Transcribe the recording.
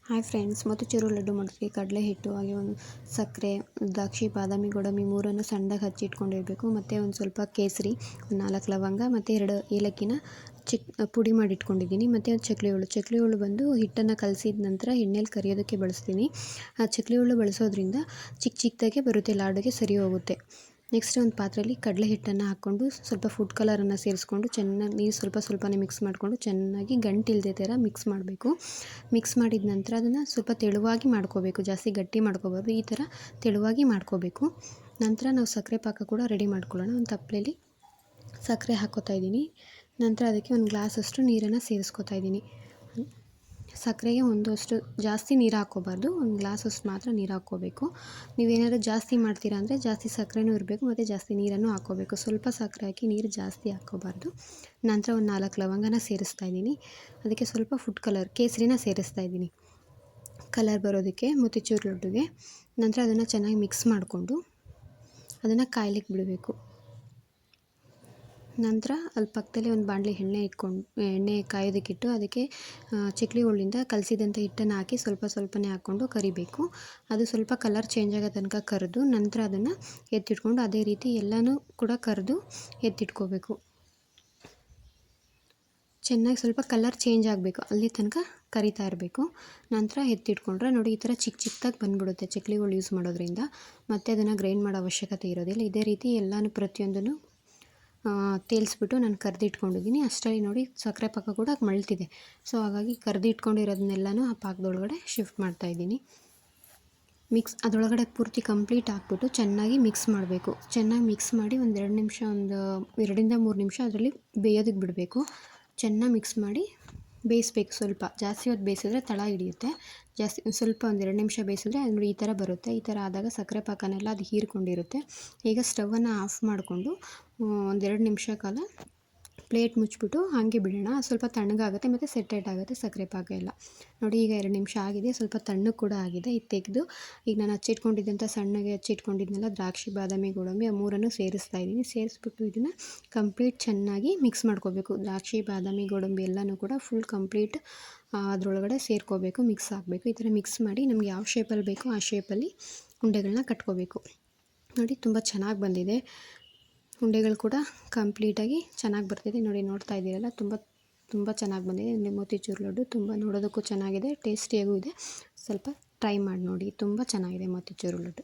Hi friends, motichoor laddu ಮಾಡೋದಕ್ಕೆ ಕಡಲೆ ಹಿಟ್ಟು ಹಾಗೆ ಒಂದು ಸಕ್ಕರೆ, ದ್ರಾಕ್ಷಿ, ಬಾದಾಮಿ, ಗೋಡಂಬಿ ಮೂರನ್ನು ಸಣ್ಣದಾಗಿ ಹಚ್ಚಿಟ್ಕೊಂಡಿರಬೇಕು. ಮತ್ತು ಒಂದು ಸ್ವಲ್ಪ ಕೇಸರಿ, 4 ಲವಂಗ ಮತ್ತು 2 ಏಲಕ್ಕಿನ ಪುಡಿ ಮಾಡಿ ಇಟ್ಕೊಂಡಿದ್ದೀನಿ. ಮತ್ತು ಒಂದು ಚಕ್ಲಿ ಹುಳು ಬಂದು ಹಿಟ್ಟನ್ನು ಕಲಸಿದ ನಂತರ ಎಣ್ಣೆಲಿ ಕರಿಯೋದಕ್ಕೆ ಬಳಸ್ತೀನಿ. ಆ ಚಕ್ಲಿ ಹುಳು ಬಳಸೋದ್ರಿಂದ ಚಿಕ್ಕದಾಗೆ ಬರುತ್ತೆ, ಲಾಡುಗೆ ಸರಿ ಹೋಗುತ್ತೆ. ನೆಕ್ಸ್ಟ್ ಒಂದು ಪಾತ್ರೆಯಲ್ಲಿ ಕಡಲೆ ಹಿಟ್ಟನ್ನು ಹಾಕ್ಕೊಂಡು ಸ್ವಲ್ಪ ಫುಡ್ ಕಲರನ್ನು ಸೇರಿಸ್ಕೊಂಡು ಚೆನ್ನಾಗಿ ನೀರು ಸ್ವಲ್ಪನೇ ಮಿಕ್ಸ್ ಮಾಡಿಕೊಂಡು ಚೆನ್ನಾಗಿ ಗಂಟಿಲ್ಲದೆ ಥರ ಮಿಕ್ಸ್ ಮಾಡಬೇಕು. ಮಿಕ್ಸ್ ಮಾಡಿದ ನಂತರ ಅದನ್ನು ಸ್ವಲ್ಪ ತೆಳುವಾಗಿ ಮಾಡ್ಕೋಬೇಕು, ಜಾಸ್ತಿ ಗಟ್ಟಿ ಮಾಡ್ಕೋಬಾರ್ದು, ಈ ಥರ ತೆಳುವಾಗಿ ಮಾಡ್ಕೋಬೇಕು. ನಂತರ ನಾವು ಸಕ್ಕರೆ ಪಾಕ ಕೂಡ ರೆಡಿ ಮಾಡ್ಕೊಳ್ಳೋಣ. ಒಂದು ತಪ್ಪಲೆಯಲ್ಲಿ ಸಕ್ಕರೆ ಹಾಕ್ಕೋತಾ ಇದ್ದೀನಿ. ನಂತರ ಅದಕ್ಕೆ ಒಂದು ಗ್ಲಾಸಷ್ಟು ನೀರನ್ನು ಸೇರಿಸ್ಕೊತಾ ಇದ್ದೀನಿ. ಸಕ್ಕರೆಗೆ ಒಂದಷ್ಟು ಜಾಸ್ತಿ ನೀರು ಹಾಕ್ಕೋಬಾರ್ದು, ಒಂದು ಗ್ಲಾಸಷ್ಟು ಮಾತ್ರ ನೀರು ಹಾಕ್ಕೋಬೇಕು. ನೀವೇನಾದರೂ ಜಾಸ್ತಿ ಮಾಡ್ತೀರಾ ಅಂದರೆ ಜಾಸ್ತಿ ಸಕ್ಕರೆನೂ ಇರಬೇಕು ಮತ್ತು ಜಾಸ್ತಿ ನೀರನ್ನು ಹಾಕ್ಕೋಬೇಕು. ಸ್ವಲ್ಪ ಸಕ್ಕರೆ ಹಾಕಿ ನೀರು ಜಾಸ್ತಿ ಹಾಕ್ಕೋಬಾರ್ದು. ನಂತರ ಒಂದು 4 ಲವಂಗನ ಸೇರಿಸ್ತಾ ಇದ್ದೀನಿ. ಅದಕ್ಕೆ ಸ್ವಲ್ಪ ಫುಡ್ ಕಲರ್ ಕೇಸರಿನ ಸೇರಿಸ್ತಾ ಇದ್ದೀನಿ, ಕಲರ್ ಬರೋದಕ್ಕೆ ಮೋತಿಚೂರು ಲಡ್ಡುಗೆ. ನಂತರ ಅದನ್ನು ಚೆನ್ನಾಗಿ ಮಿಕ್ಸ್ ಮಾಡಿಕೊಂಡು ಅದನ್ನು ಕಾಯ್ಲಿಕ್ಕೆ ಬಿಡಬೇಕು. ನಂತರ ಅಲ್ಲಿ ಪಕ್ಕದಲ್ಲೇ ಒಂದು ಬಾಣಲೆ ಎಣ್ಣೆ ಕಾಯೋದಕ್ಕಿಟ್ಟು ಅದಕ್ಕೆ ಚಕ್ಲಿ ಹುಳಿಂದ ಕಲಸಿದಂಥ ಹಿಟ್ಟನ್ನು ಹಾಕಿ ಸ್ವಲ್ಪನೇ ಹಾಕ್ಕೊಂಡು ಕರಿಬೇಕು. ಅದು ಸ್ವಲ್ಪ ಕಲರ್ ಚೇಂಜ್ ಆಗೋ ತನಕ ಕರೆದು ನಂತರ ಅದನ್ನು ಎತ್ತಿಟ್ಕೊಂಡು ಅದೇ ರೀತಿ ಎಲ್ಲನೂ ಕೂಡ ಕರೆದು ಎತ್ತಿಟ್ಕೋಬೇಕು. ಚೆನ್ನಾಗಿ ಸ್ವಲ್ಪ ಕಲರ್ ಚೇಂಜ್ ಆಗಬೇಕು, ಅಲ್ಲಿ ತನಕ ಕರಿತಾ ಇರಬೇಕು. ನಂತರ ಎತ್ತಿಟ್ಕೊಂಡ್ರೆ ನೋಡಿ ಈ ಥರ ಚಿಕ್ಕದಾಗಿ ಬಂದುಬಿಡುತ್ತೆ ಚಕ್ಲಿ ಹುಳು ಯೂಸ್ ಮಾಡೋದ್ರಿಂದ. ಮತ್ತು ಅದನ್ನು ಗ್ರೈಂಡ್ ಮಾಡೋ ಅವಶ್ಯಕತೆ ಇರೋದಿಲ್ಲ. ಇದೇ ರೀತಿ ಎಲ್ಲನೂ ಪ್ರತಿಯೊಂದನ್ನು ತೇಲಿಸ್ಬಿಟ್ಟು ನಾನು ಕರೆದಿಟ್ಕೊಂಡಿದ್ದೀನಿ. ಅಷ್ಟರಲ್ಲಿ ನೋಡಿ ಸಕ್ಕರೆ ಪಾಕ ಕೂಡ ಮಳ್ತಿದೆ. ಸೊ ಹಾಗಾಗಿ ಕರೆದಿಟ್ಕೊಂಡಿರೋದನ್ನೆಲ್ಲನೂ ಆ ಪಾಕದೊಳಗಡೆ ಶಿಫ್ಟ್ ಮಾಡ್ತಾಯಿದ್ದೀನಿ. ಅದರೊಳಗಡೆ ಪೂರ್ತಿ ಕಂಪ್ಲೀಟ್ ಹಾಕ್ಬಿಟ್ಟು ಚೆನ್ನಾಗಿ ಮಿಕ್ಸ್ ಮಾಡಬೇಕು. ಚೆನ್ನಾಗಿ ಮಿಕ್ಸ್ ಮಾಡಿ ಒಂದು 2 ನಿಮಿಷ, ಒಂದು 2ರಿಂದ 3 ನಿಮಿಷ ಅದರಲ್ಲಿ ಬೇಯೋದಕ್ಕೆ ಬಿಡಬೇಕು. ಚೆನ್ನಾಗಿ ಮಿಕ್ಸ್ ಮಾಡಿ ಬೇಯಿಸ್ಬೇಕು. ಸ್ವಲ್ಪ ಜಾಸ್ತಿ ಹೊತ್ತು ಬೇಯಿಸಿದ್ರೆ ತಳ ಹಿಡಿಯುತ್ತೆ. ಸ್ವಲ್ಪ ಒಂದು 2 ನಿಮಿಷ ಬೇಯಿಸಿದ್ರೆ ನೋಡಿ ಈ ಥರ ಬರುತ್ತೆ. ಈ ಥರ ಆದಾಗ ಸಕ್ಕರೆ ಪಾಕನೆಲ್ಲ ಅದು ಹೀರ್ಕೊಂಡಿರುತ್ತೆ. ಈಗ ಸ್ಟವನ್ನು ಆಫ್ ಮಾಡಿಕೊಂಡು ಒಂದು 2 ನಿಮಿಷ ಕಾಲ ಪ್ಲೇಟ್ ಮುಚ್ಚಿಬಿಟ್ಟು ಹಾಗೆ ಬಿಡೋಣ. ಸ್ವಲ್ಪ ತಣ್ಣಗಾಗುತ್ತೆ ಮತ್ತು ಸೆಟೆಟ್ ಆಗುತ್ತೆ ಸಕ್ಕರೆ ಪಾಕ ಎಲ್ಲ. ನೋಡಿ ಈಗ 2 ನಿಮಿಷ ಆಗಿದೆ, ಸ್ವಲ್ಪ ತಣ್ಣಗೆ ಕೂಡ ಆಗಿದೆ. ಇದು ತೆಗೆದು ಈಗ ನಾನು ಸಣ್ಣಗೆ ಹಚ್ಚಿಟ್ಕೊಂಡಿದ್ನೆಲ್ಲ ದ್ರಾಕ್ಷಿ, ಬಾದಾಮಿ, ಗೋಡಂಬಿ ಆ ಮೂರನ್ನು ಸೇರಿಸ್ತಾ ಇದ್ದೀನಿ. ಸೇರಿಸ್ಬಿಟ್ಟು ಇದನ್ನು ಕಂಪ್ಲೀಟ್ ಚೆನ್ನಾಗಿ ಮಿಕ್ಸ್ ಮಾಡ್ಕೋಬೇಕು. ದ್ರಾಕ್ಷಿ, ಬಾದಾಮಿ, ಗೋಡಂಬಿ ಎಲ್ಲನೂ ಕೂಡ ಫುಲ್ ಕಂಪ್ಲೀಟ್ ಅದರೊಳಗಡೆ ಸೇರ್ಕೋಬೇಕು, ಮಿಕ್ಸ್ ಆಗಬೇಕು. ಈ ಥರ ಮಿಕ್ಸ್ ಮಾಡಿ ನಮ್ಗೆ ಯಾವ ಶೇಪಲ್ಲಿ ಬೇಕೋ ಆ ಶೇಪಲ್ಲಿ ಉಂಡೆಗಳನ್ನ ಕಟ್ಕೋಬೇಕು. ನೋಡಿ ತುಂಬ ಚೆನ್ನಾಗಿ ಬಂದಿದೆ. ಉಂಡೆಗಳು ಕೂಡ ಕಂಪ್ಲೀಟಾಗಿ ಚೆನ್ನಾಗಿ ಬರ್ತಿದೆ. ನೋಡ್ತಾ ಇದ್ದೀರಲ್ಲ, ತುಂಬ ಚೆನ್ನಾಗಿ ಬಂದಿದೆ. ಮೋತಿಚೂರು ಲಡ್ಡು ತುಂಬ ನೋಡೋದಕ್ಕೂ ಚೆನ್ನಾಗಿದೆ, ಟೇಸ್ಟಿಯಾಗೂ ಇದೆ. ಸ್ವಲ್ಪ ಟ್ರೈ ಮಾಡಿ ನೋಡಿ, ತುಂಬ ಚೆನ್ನಾಗಿದೆ ಮೋತಿಚೂರು ಲಡ್ಡು.